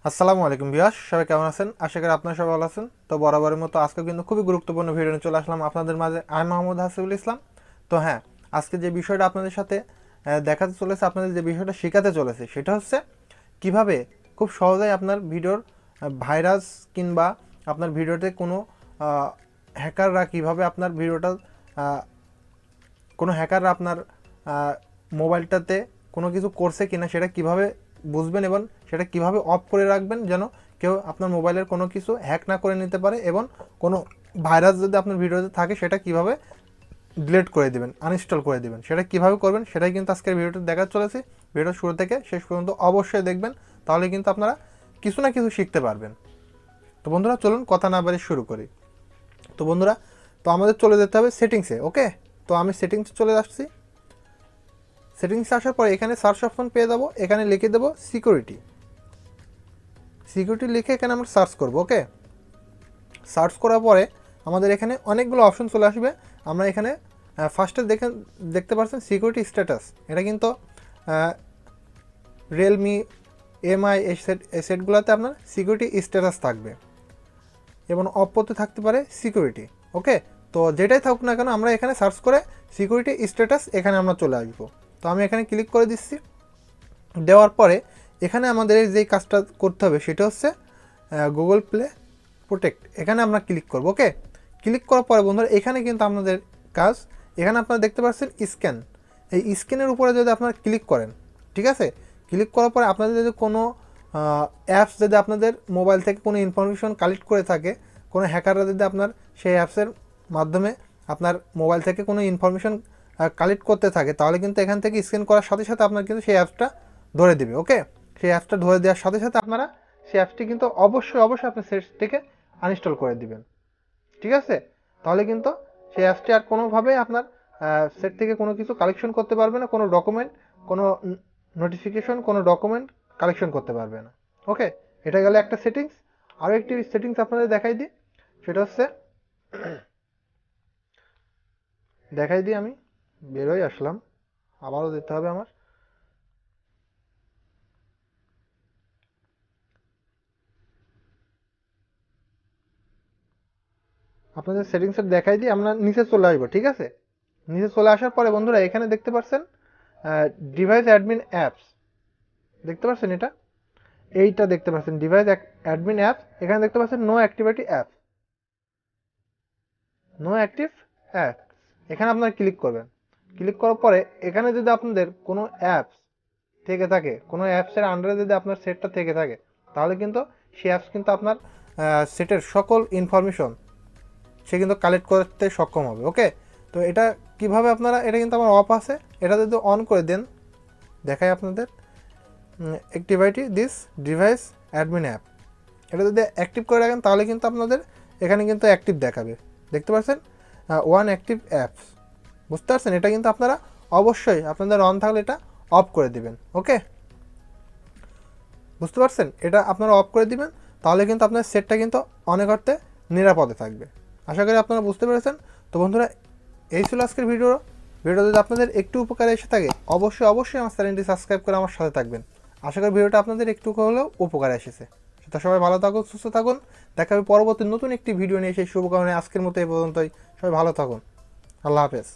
আসসালামু আলাইকুম ভিউয়ার্স, সবাই কেমন আছেন? আশা করি আপনারা সবাই ভালো আছেন। তো বরাবরের মতো আজকে কিন্তু খুবই গুরুত্বপূর্ণ ভিডিও নিয়ে চলে আসলাম আপনাদের মাঝে। আমি মোহাম্মদ হাসিবুল ইসলাম। তো হ্যাঁ, আজকে যে বিষয়টা আপনাদের সাথে দেখাতে চলেছে, আপনাদের যে বিষয়টা শেখাতে চলেছে, সেটা হচ্ছে কিভাবে খুব সহজেই আপনার ভিডিওর ভাইরাস কিংবা আপনার ভিডিওতে কোনো হ্যাকাররা কিভাবে আপনার ভিডিওটা কোনো হ্যাকাররা আপনার মোবাইলটাতে কোনো কিছু করছে কিনা সেটা কিভাবে বুঝবেন এবং সেটা কিভাবে অফ করে রাখবেন যেন কেউ আপনার মোবাইলের কোনো কিছু হ্যাক না করে নিতে পারে, এবং কোনো ভাইরাস যদি আপনার ভিডিওতে থাকে সেটা কিভাবে ডিলিট করে দেবেন, আনইনস্টল করে দেবেন, সেটা কিভাবে করবেন সেটাই কিন্তু আজকের ভিডিওটা দেখা চলেছে। ভিডিও শুরু থেকে শেষ পর্যন্ত অবশ্যই দেখবেন, তাহলে কিন্তু আপনারা কিছু না কিছু শিখতে পারবেন। তো বন্ধুরা, চলুন কথা না বাড়িয়ে শুরু করি। তো বন্ধুরা, তো আমাদের চলে যেতে হবে সেটিংসে। ওকে, তো আমি সেটিংসে চলে আসছি। সেটিংসে আসার পরে এখানে সার্চ অপশন পেয়ে যাবো, এখানে লিখে দেবো সিকিউরিটি। সিকিউরিটি লিখে এখানে আমরা সার্চ করব। ওকে, সার্চ করার পরে আমাদের এখানে অনেকগুলো অপশন চলে আসবে। আমরা এখানে ফার্স্টে দেখতে পাচ্ছেন সিকিউরিটি স্ট্যাটাস। এটা কিন্তু রিয়েলমি, এমআই এই সেটগুলোতে আপনার সিকিউরিটি স্ট্যাটাস থাকবে এবং অপতে থাকতে পারে সিকিউরিটি। ওকে, তো যেটাই থাকুক না কেন আমরা এখানে সার্চ করে সিকিউরিটি স্ট্যাটাস এখানে আমরা চলে আসবো। তো আমি এখানে ক্লিক করে দিচ্ছি। দেওয়ার পরে এখানে আমাদের যেই কাজটা করতে হবে সেটা হচ্ছে গুগল প্লে প্রোটেক্ট, এখানে আমরা ক্লিক করব। ওকে, ক্লিক করার পরে বন্ধুরা এখানে কিন্তু আপনাদের কাজ, এখানে আপনারা দেখতে পাচ্ছেন স্ক্যান। এই স্ক্যানের উপরে যদি আপনারা ক্লিক করেন, ঠিক আছে, ক্লিক করার পরে আপনাদের যদি কোনো অ্যাপস যদি আপনাদের মোবাইল থেকে কোনো ইনফরমেশন কালেক্ট করে থাকে, কোনো হ্যাকাররা যদি আপনার সেই অ্যাপসের মাধ্যমে আপনার মোবাইল থেকে কোনো ইনফরমেশন কালেক্ট করতে থাকে, তাহলে কিন্তু এখান থেকে স্ক্যান করার সাথে সাথে আপনার কিন্তু সেই অ্যাপসটা ধরে দেবে। ওকে, সেই অ্যাপসটা ধরে দেওয়ার সাথে সাথে আপনারা সেই অ্যাপসটি কিন্তু অবশ্যই অবশ্যই আপনার সেট থেকে আনইনস্টল করে দিবেন। ঠিক আছে, তাহলে কিন্তু সেই অ্যাপসটি আর কোনোভাবেই আপনার সেট থেকে কোনো কিছু কালেকশন করতে পারবে না, কোনো ডকুমেন্ট, কোনো নোটিফিকেশন, কোনো ডকুমেন্ট কালেকশন করতে পারবে না। ওকে, এটা গেলে একটা সেটিংস। আরও একটি সেটিংস আপনাদের দেখাই দিই, সেটা হচ্ছে দেখাই দিই। আমি বেরোই আসলাম, আবারও যেতে হবে আমার। আপনাদের সেটিংসের দেখাই দিই, আমরা নিচে চলে আসবো। ঠিক আছে, নিচে চলে আসার পরে বন্ধুরা এখানে দেখতে পাচ্ছেন ডিভাইস অ্যাডমিন অ্যাপস, দেখতে পাচ্ছেন এটা, এইটা দেখতে পাচ্ছেন ডিভাইস অ্যাডমিন অ্যাপস। এখানে দেখতে পাচ্ছেন no activity apps, no active apps, এখানে আপনারা ক্লিক করবেন। ক্লিক করার পরে এখানে যদি আপনাদের কোনো অ্যাপস থেকে থাকে, কোনো অ্যাপসের আন্ডারে যদি আপনার সেটটা থেকে থাকে, তাহলে কিন্তু সেই অ্যাপস কিন্তু আপনার সেটের সকল ইনফরমেশন সে কিন্তু কালেক্ট করতে সক্ষম হবে। ওকে, তো এটা কিভাবে আপনারা, এটা কিন্তু আমার অফ আছে, এটা যদি অন করে দেন, দেখাই আপনাদের activity this device admin app, এটা যদি অ্যাক্টিভ করে রাখেন তাহলে কিন্তু আপনাদের এখানে কিন্তু অ্যাক্টিভ দেখাবে। দেখতে পাচ্ছেন ওয়ান অ্যাক্টিভ অ্যাপস, বুঝতে পারছেন? এটা কিন্তু আপনারা অবশ্যই আপনাদের অন থাকলে এটা অফ করে দিবেন। ওকে, বুঝতে পারছেন? এটা আপনারা অফ করে দিবেন, তাহলে কিন্তু আপনার সেটটা কিন্তু অনেক অর্থে নিরাপদে থাকবে। আশা করি আপনারা বুঝতে পেরেছেন। তো বন্ধুরা, এই ছিল আজকের ভিডিও। ভিডিও যদি আপনাদের একটু উপকারে এসে থাকে, অবশ্যই অবশ্যই আমার চ্যানেলটি সাবস্ক্রাইব করে আমার সাথে থাকবেন। আশা করি ভিডিওটা আপনাদের একটু হলেও উপকারে এসেছে। তো সবাই ভালো থাকুন, সুস্থ থাকুন। দেখা হবে পরবর্তী নতুন একটি ভিডিও নিয়ে। সেই শুভকামনায় আজকের মতো এই পর্যন্তই। সবাই ভালো থাকুন। আল্লাহ হাফেজ।